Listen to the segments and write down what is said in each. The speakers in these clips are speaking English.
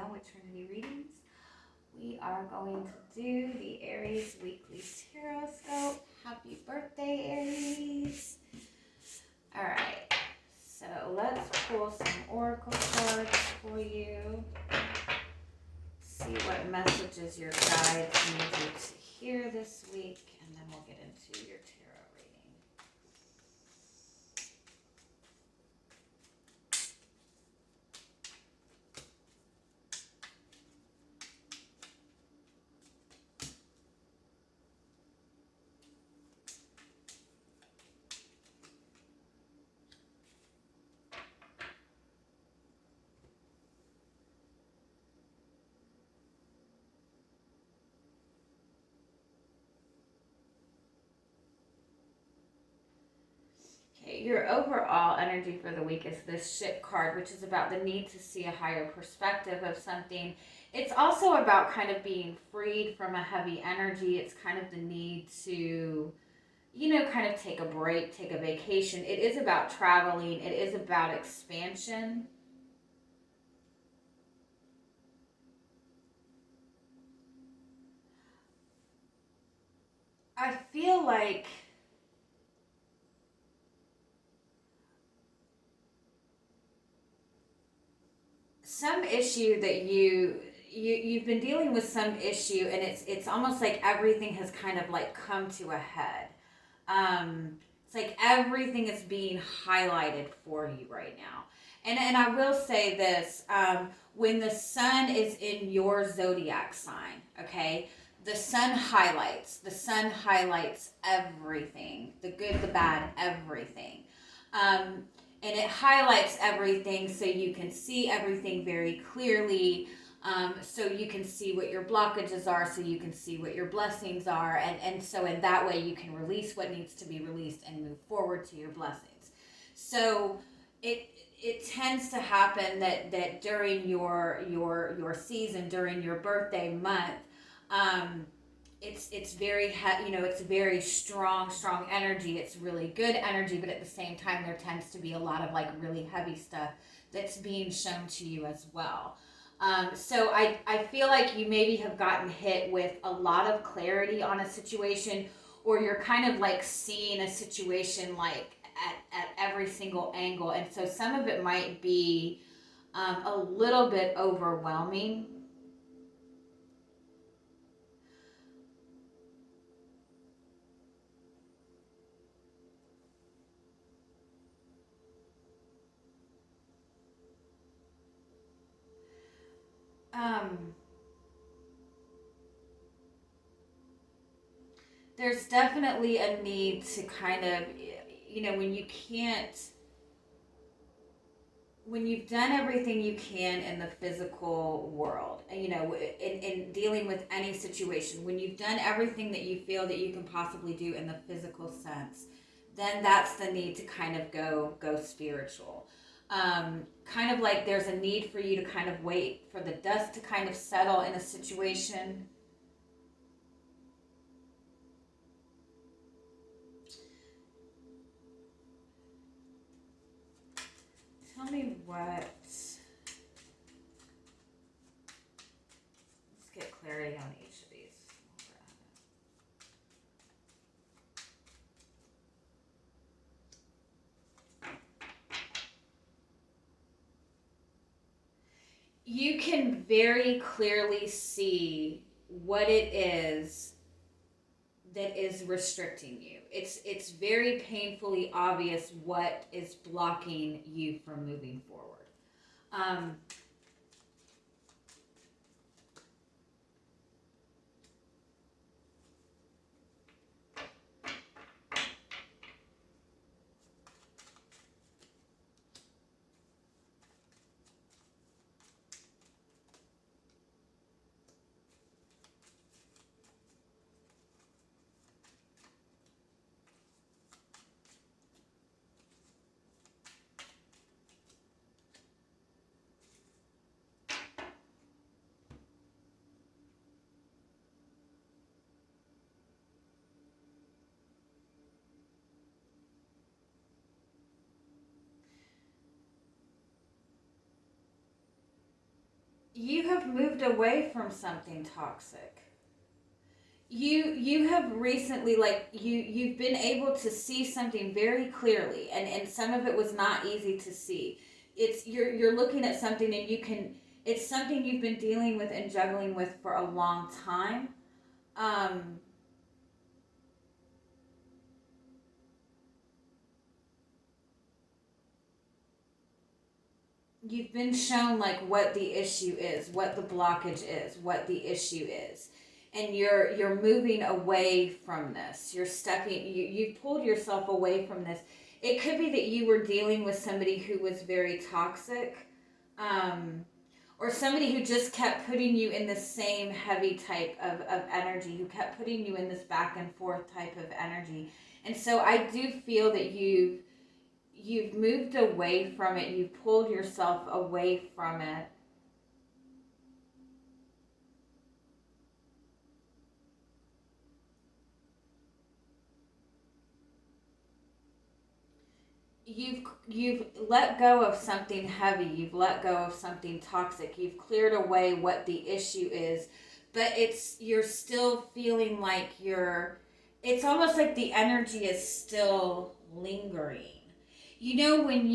Danielle with Trinity Readings. We are going to do the Aries Weekly Tarotscope. Happy birthday, Aries. Alright, so let's pull some oracle cards for you. See what messages your guides need you to hear this week, and then we'll get into your tarot reading. Your overall energy for the week is this Ship card, which is about the need to see a higher perspective of something. It's also about kind of being freed from a heavy energy. It's kind of the need to, kind of take a break, take a vacation. It is about traveling. It is about expansion. I feel like some issue that you've been dealing with some issue, and it's almost like everything has kind of like come to a head. It's like everything is being highlighted for you right now. And I will say this, when the sun is in your zodiac sign, okay, the sun highlights everything, the good, the bad, everything. And it highlights everything so you can see everything very clearly, so you can see what your blockages are, so you can see what your blessings are, and so in that way you can release what needs to be released and move forward to your blessings. So it tends to happen that during your season, during your birthday month, it's very it's very strong energy. It's really good energy, but at the same time there tends to be a lot of like really heavy stuff that's being shown to you as well. So I feel like you maybe have gotten hit with a lot of clarity on a situation, or you're kind of like seeing a situation like at every single angle, and so some of it might be a little bit overwhelming. There's definitely a need to kind of, when you've done everything you can in the physical world, in dealing with any situation, when you've done everything that you feel that you can possibly do in the physical sense, then that's the need to kind of go spiritual. Kind of like there's a need for you to kind of wait for the dust to kind of settle in a situation. Tell me what. Let's get clarity on each of these. You can very clearly see what it is that is restricting you. It's very painfully obvious what is blocking you from moving forward. You have moved away from something toxic. You have recently, like, you've been able to see something very clearly, and some of it was not easy to see. It's you're looking at something, and you can, it's something you've been dealing with and juggling with for a long time. um you've been shown like what the issue is, what the blockage is, what the issue is, and you're moving away from this. You're stepping, you've pulled yourself away from this. It could be that you were dealing with somebody who was very toxic, um, or somebody who just kept putting you in the same heavy type of energy, who kept putting you in this back and forth type of energy. And so I do feel that you've moved away from it. You've pulled yourself away from it. You've let go of something heavy. You've let go of something toxic. You've cleared away what the issue is, but it's, you're still feeling like you're, it's almost like the energy is still lingering. You know when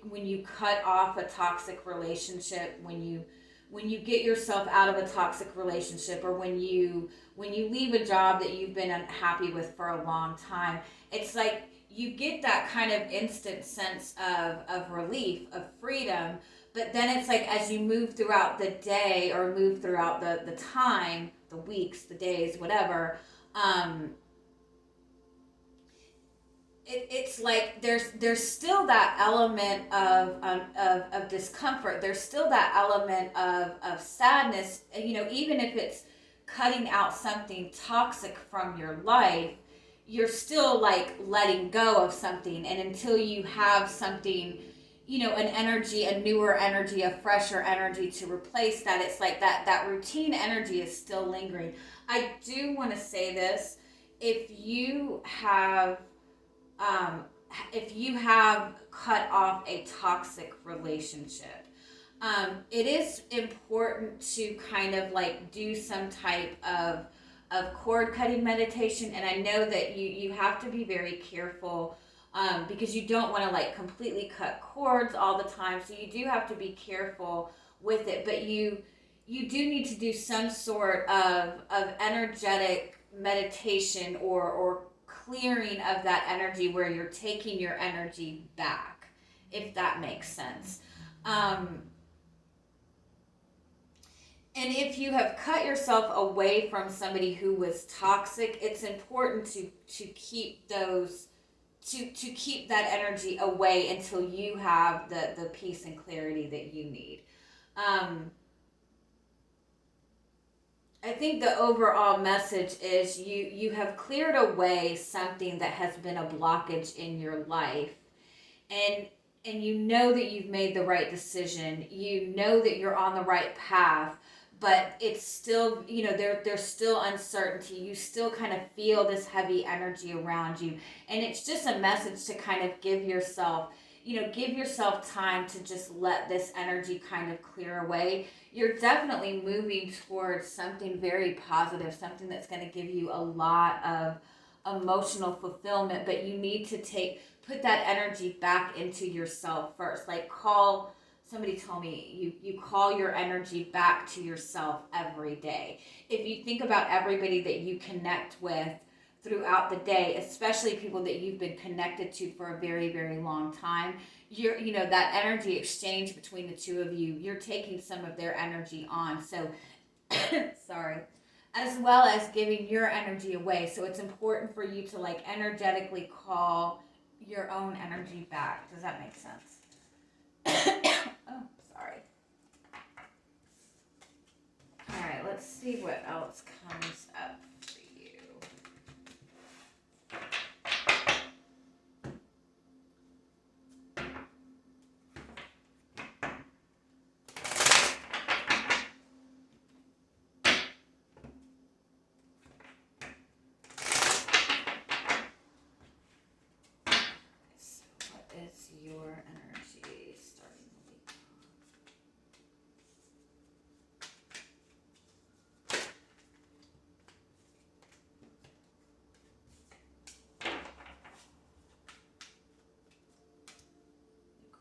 when you cut off a toxic relationship, when you get yourself out of a toxic relationship, or when you leave a job that you've been unhappy with for a long time, it's like you get that kind of instant sense of relief, of freedom. But then it's like as you move throughout the day, or move throughout the time, the weeks, the days, whatever, um, it's like there's still that element of discomfort. There's still that element of sadness. You know, even if it's cutting out something toxic from your life, you're still like letting go of something. And until you have something, you know, an energy, a newer energy, a fresher energy to replace that, it's like that routine energy is still lingering. I do want to say this: if you have um, if you have cut off a toxic relationship, it is important to kind of like do some type of cord cutting meditation. And I know that you have to be very careful, because you don't want to like completely cut cords all the time. So you do have to be careful with it. But you do need to do some sort of energetic meditation, or clearing of that energy, where you're taking your energy back, if that makes sense. Um, and if you have cut yourself away from somebody who was toxic, it's important to keep those, to keep that energy away until you have the peace and clarity that you need. Um, I think the overall message is you have cleared away something that has been a blockage in your life, and you know that you've made the right decision. You know that you're on the right path, but it's still, you know, there's still uncertainty. You still kind of feel this heavy energy around you, and it's just a message to kind of give yourself, you know, give yourself time to just let this energy kind of clear away. You're definitely moving towards something very positive, something that's going to give you a lot of emotional fulfillment, but you need to put that energy back into yourself first. Like, call, somebody told me, you call your energy back to yourself every day. If you think about everybody that you connect with throughout the day, especially people that you've been connected to for a very, very long time, you know, that energy exchange between the two of you, you're taking some of their energy on. So sorry, as well as giving your energy away. So it's important for you to like energetically call your own energy back. Does that make sense? Oh, sorry. All right, let's see what else comes up for you. So what is your energy starting the week?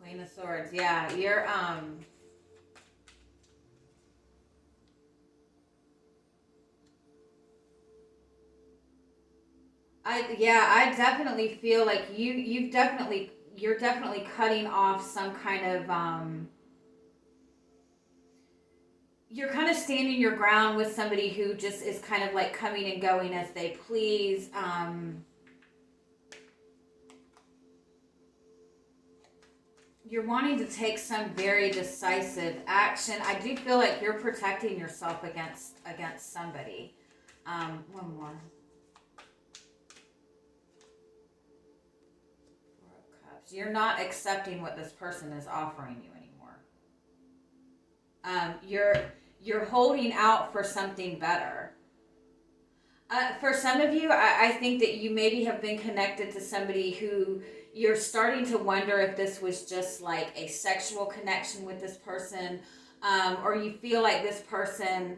Queen of Swords. Yeah, you're I definitely feel like you're definitely cutting off some kind of you're kind of standing your ground with somebody who just is kind of like coming and going as they please. You're wanting to take some very decisive action. I do feel like you're protecting yourself against somebody. One more. Four of Cups. You're not accepting what this person is offering you anymore. You're holding out for something better. For some of you, I think that you maybe have been connected to somebody who you're starting to wonder if this was just like a sexual connection with this person, or you feel like this person,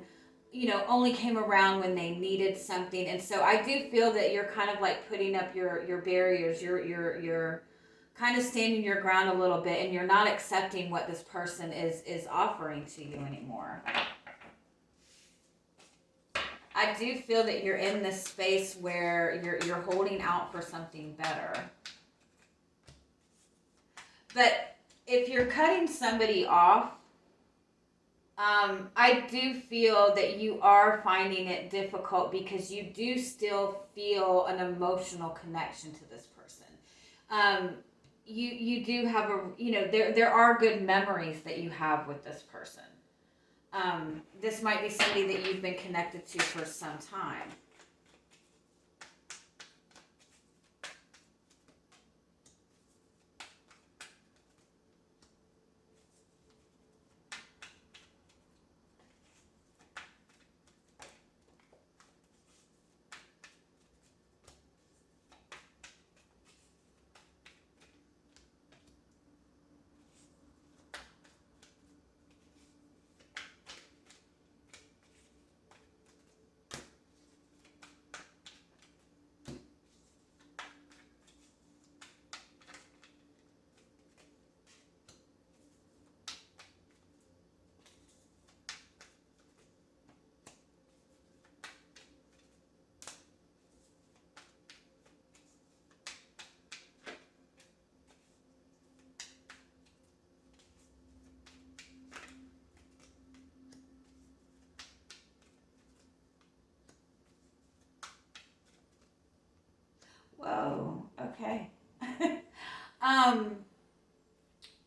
only came around when they needed something. And so I do feel that you're kind of like putting up your barriers. You're kind of standing your ground a little bit, and you're not accepting what this person is offering to you anymore. I do feel that you're in this space where you're holding out for something better. But if you're cutting somebody off, I do feel that you are finding it difficult because you do still feel an emotional connection to this person. You do have there are good memories that you have with this person. This might be somebody that you've been connected to for some time. Whoa, okay.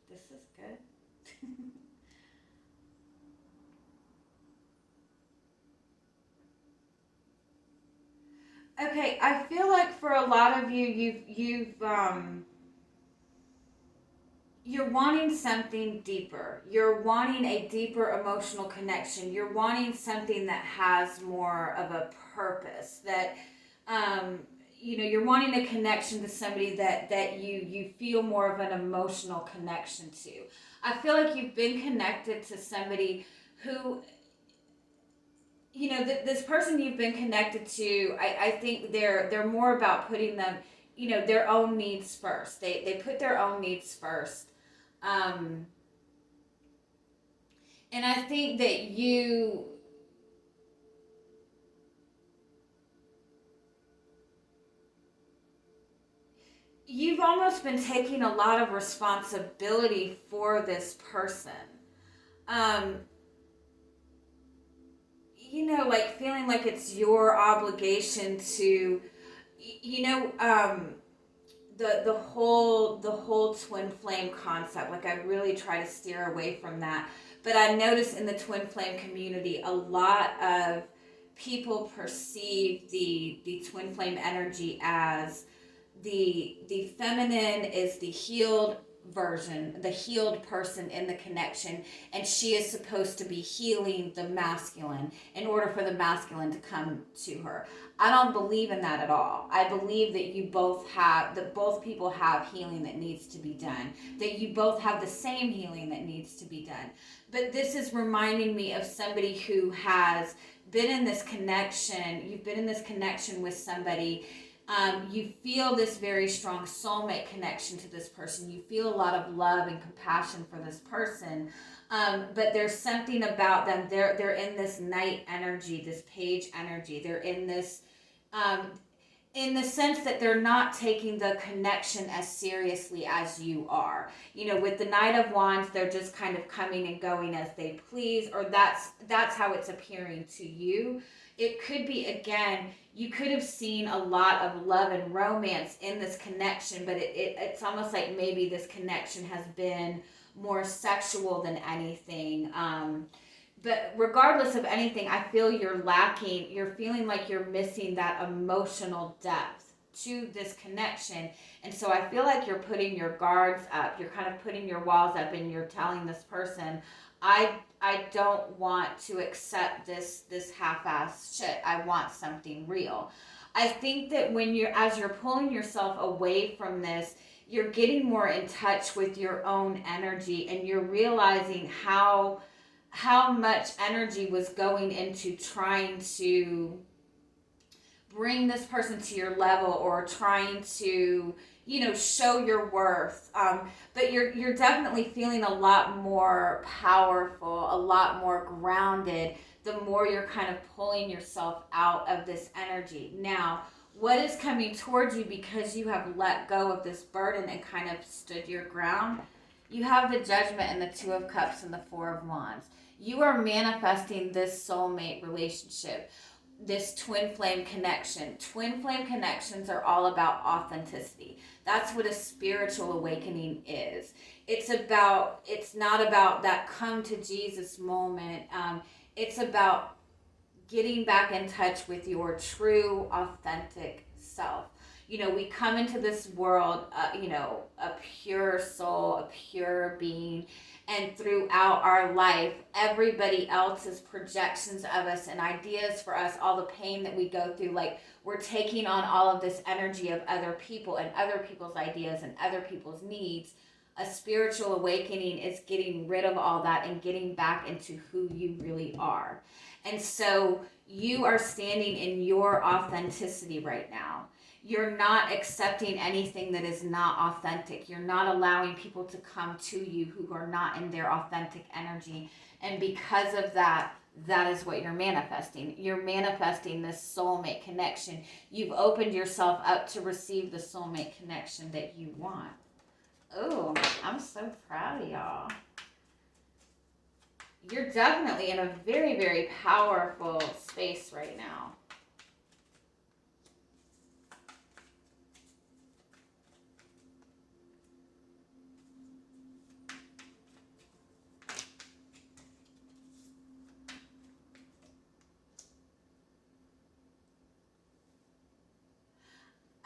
This is good. Okay, I feel like for a lot of you, you're wanting something deeper. You're wanting a deeper emotional connection. You're wanting something that has more of a purpose. That you're wanting a connection to somebody that you feel more of an emotional connection to. I feel like you've been connected to somebody who, this person you've been connected to, I think they're more about putting them, their own needs first. They put their own needs first. And I think that you've almost been taking a lot of responsibility for this person. Like feeling like it's your obligation to, the whole twin flame concept. Like I really try to steer away from that. But I notice in the twin flame community, a lot of people perceive the twin flame energy as the feminine is the healed version, the healed person in the connection, and she is supposed to be healing the masculine in order for the masculine to come to her. I don't believe in that at all. I believe that both people have healing that needs to be done, that you both have the same healing that needs to be done. But this is reminding me of somebody who has been in this connection. You've been in this connection with somebody You feel this very strong soulmate connection to this person. You feel a lot of love and compassion for this person. But there's something about them. They're in this knight energy, this page energy. They're in this, in the sense that they're not taking the connection as seriously as you are. With the Knight of Wands, they're just kind of coming and going as they please, or that's how it's appearing to you. It could be, again, you could have seen a lot of love and romance in this connection, but it's almost like maybe this connection has been more sexual than anything. But regardless of anything, I feel you're feeling like you're missing that emotional depth to this connection. And so I feel like you're putting your guards up, you're kind of putting your walls up, and you're telling this person, I don't want to accept this half-ass shit. I want something real. I think that as you're pulling yourself away from this, you're getting more in touch with your own energy, and you're realizing how much energy was going into trying to bring this person to your level, or trying to, show your worth. But you're definitely feeling a lot more powerful, a lot more grounded, the more you're kind of pulling yourself out of this energy. Now, what is coming towards you because you have let go of this burden and kind of stood your ground? You have the Judgment and the Two of Cups and the Four of Wands. You are manifesting this soulmate relationship, this twin flame connection. Twin flame connections are all about authenticity. That's what a spiritual awakening is. It's not about that come to Jesus moment. It's about getting back in touch with your true, authentic self. We come into this world, a pure soul, a pure being, and throughout our life, everybody else's projections of us and ideas for us, all the pain that we go through, like we're taking on all of this energy of other people and other people's ideas and other people's needs. A spiritual awakening is getting rid of all that and getting back into who you really are. And so you are standing in your authenticity right now. You're not accepting anything that is not authentic. You're not allowing people to come to you who are not in their authentic energy. And because of that, that is what you're manifesting. You're manifesting this soulmate connection. You've opened yourself up to receive the soulmate connection that you want. Oh, I'm so proud of y'all. You're definitely in a very, very powerful space right now.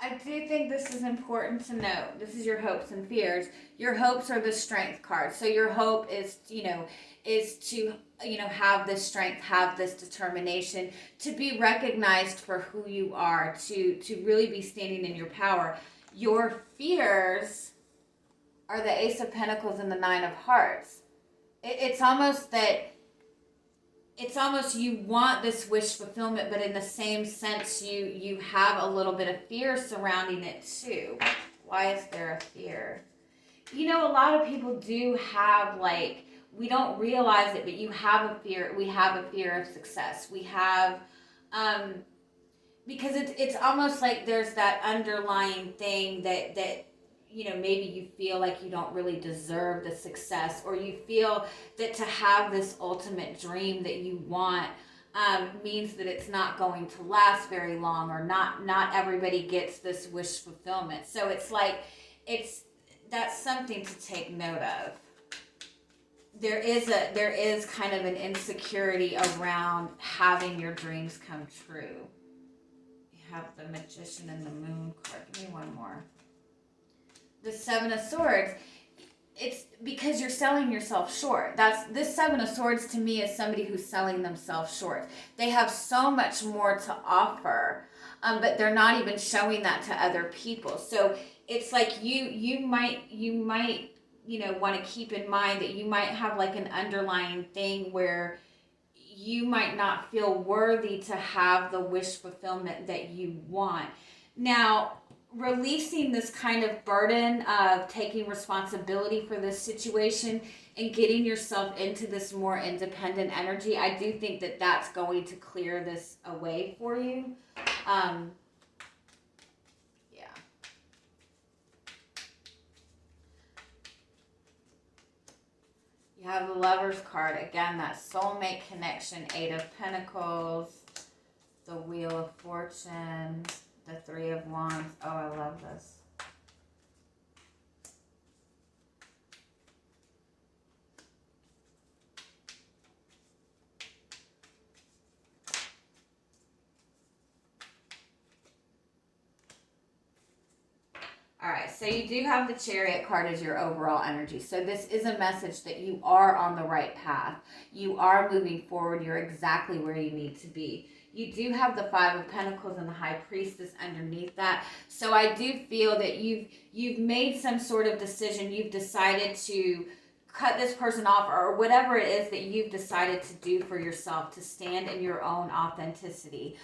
I do think this is important to note. This is your hopes and fears. Your hopes are the Strength card. So your hope is, to have this strength, have this determination, to be recognized for who you are, to really be standing in your power. Your fears are the Ace of Pentacles and the Nine of Hearts. It's almost you want this wish fulfillment, but in the same sense, you have a little bit of fear surrounding it too. Why is there a fear? A lot of people do have, we don't realize it, but you have a fear. We have a fear of success. We have, because it's almost like there's that underlying thing that maybe you feel like you don't really deserve the success, or you feel that to have this ultimate dream that you want means that it's not going to last very long, or not everybody gets this wish fulfillment. So that's something to take note of. There is kind of an insecurity around having your dreams come true. You have the Magician and the Moon card. Give me one more. The Seven of Swords, it's because you're selling yourself short. This Seven of Swords to me is somebody who's selling themselves short. They have so much more to offer, but they're not even showing that to other people. So it's like you might want to keep in mind that you might have like an underlying thing where you might not feel worthy to have the wish fulfillment that you want. Now, releasing this kind of burden of taking responsibility for this situation and getting yourself into this more independent energy, I do think that that's going to clear this away for you. Yeah. You have the Lover's card. Again, that soulmate connection, 8 of Pentacles, the Wheel of Fortune, the 3 of Wands. Oh, I love this. All right, so you do have the Chariot card as your overall energy. So this is a message that you are on the right path. You are moving forward. You're exactly where you need to be. You do have the 5 of Pentacles and the High Priestess underneath that. So I do feel that you've made some sort of decision. You've decided to cut this person off, or whatever it is that you've decided to do for yourself, to stand in your own authenticity.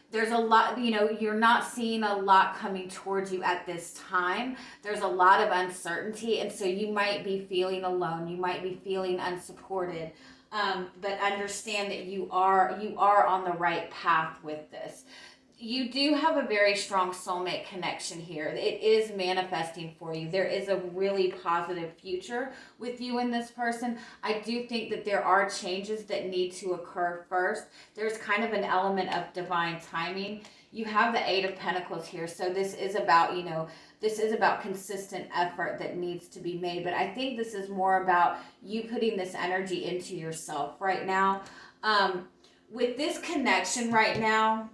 There's a lot, you're not seeing a lot coming towards you at this time. There's a lot of uncertainty, and so you might be feeling alone. You might be feeling unsupported. But understand that you are on the right path with this. You do have a very strong soulmate connection here. It is manifesting for you. There is a really positive future with you and this person. I do think that there are changes that need to occur first. There's kind of an element of divine timing. You have the 8 of Pentacles here. So this is about, this is about consistent effort that needs to be made. But I think this is more about you putting this energy into yourself right now. With this connection right now,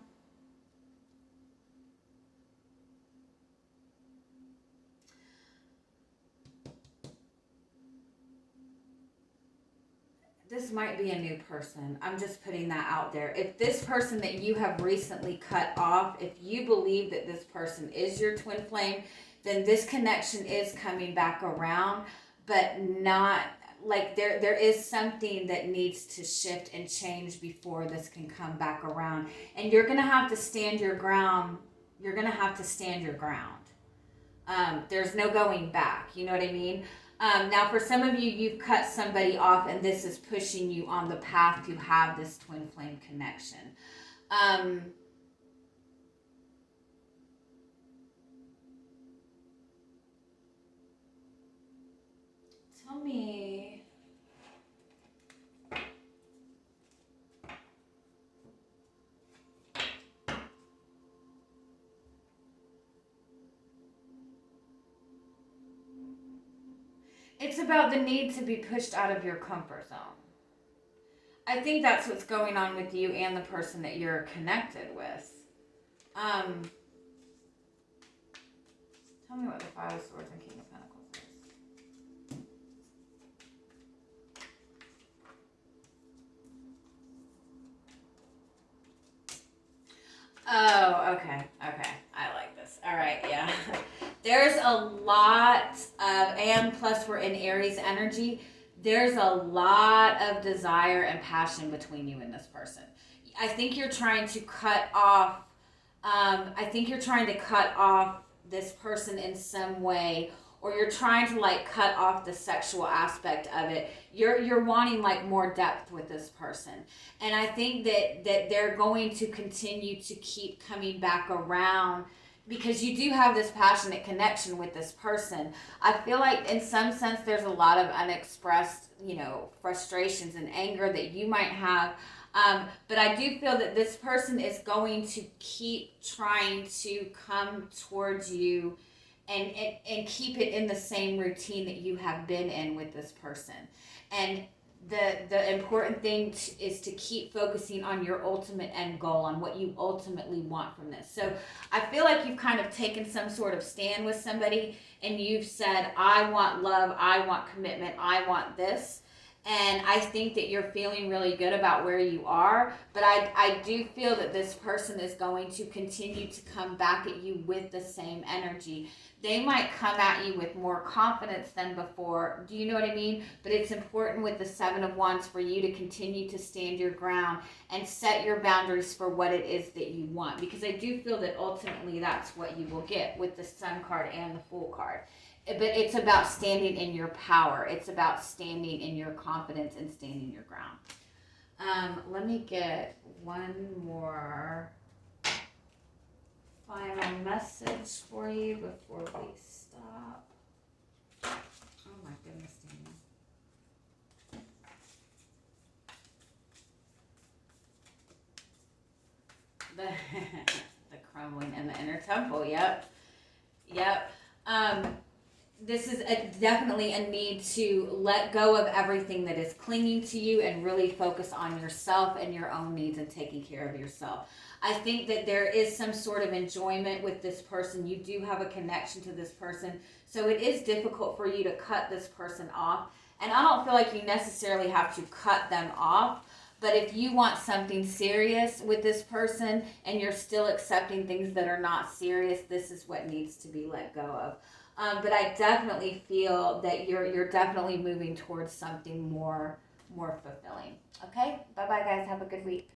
this might be a new person. I'm just putting that out there. If this person that you have recently cut off, if you believe that this person is your twin flame, then this connection is coming back around, but not like there is something that needs to shift and change before this can come back around. And you're going to have to stand your ground. You're going to have to stand your ground. There's no going back. You know what I mean? Now, for some of you, you've cut somebody off, and this is pushing you on the path to have this twin flame connection. Tell me. It's about the need to be pushed out of your comfort zone. I think that's what's going on with you and the person that you're connected with. Tell me what the 5 of Swords and King of Pentacles is. Oh, okay. I like this. All right, yeah. There's a lot of, and plus we're in Aries energy, there's a lot of desire and passion between you and this person. I think you're trying to cut off, this person in some way, or you're trying to like cut off the sexual aspect of it. You're wanting like more depth with this person. And I think that they're going to continue to keep coming back around because you do have this passionate connection with this person. I feel like in some sense there's a lot of unexpressed, frustrations and anger that you might have. But I do feel that this person is going to keep trying to come towards you and keep it in the same routine that you have been in with this person. And the important thing is to keep focusing on your ultimate end goal, on what you ultimately want from this. So I feel like you've kind of taken some sort of stand with somebody and you've said, I want love, I want commitment, I want this. And I think that you're feeling really good about where you are, but I do feel that this person is going to continue to come back at you with the same energy. They might come at you with more confidence than before. Do you know what I mean? But it's important with the Seven of Wands for you to continue to stand your ground and set your boundaries for what it is that you want. Because I do feel that ultimately that's what you will get with the Sun card and the Fool card. But it's about standing in your power. It's about standing in your confidence and standing your ground. Let me get one more final message for you before we stop. Oh my goodness, Daniel. The crumbling and the inner temple. Yep. This is definitely a need to let go of everything that is clinging to you and really focus on yourself and your own needs and taking care of yourself. I think that there is some sort of enjoyment with this person. You do have a connection to this person. So it is difficult for you to cut this person off. And I don't feel like you necessarily have to cut them off. But if you want something serious with this person and you're still accepting things that are not serious, this is what needs to be let go of. But I definitely feel that you're definitely moving towards something more fulfilling. Okay? Bye-bye, guys. Have a good week.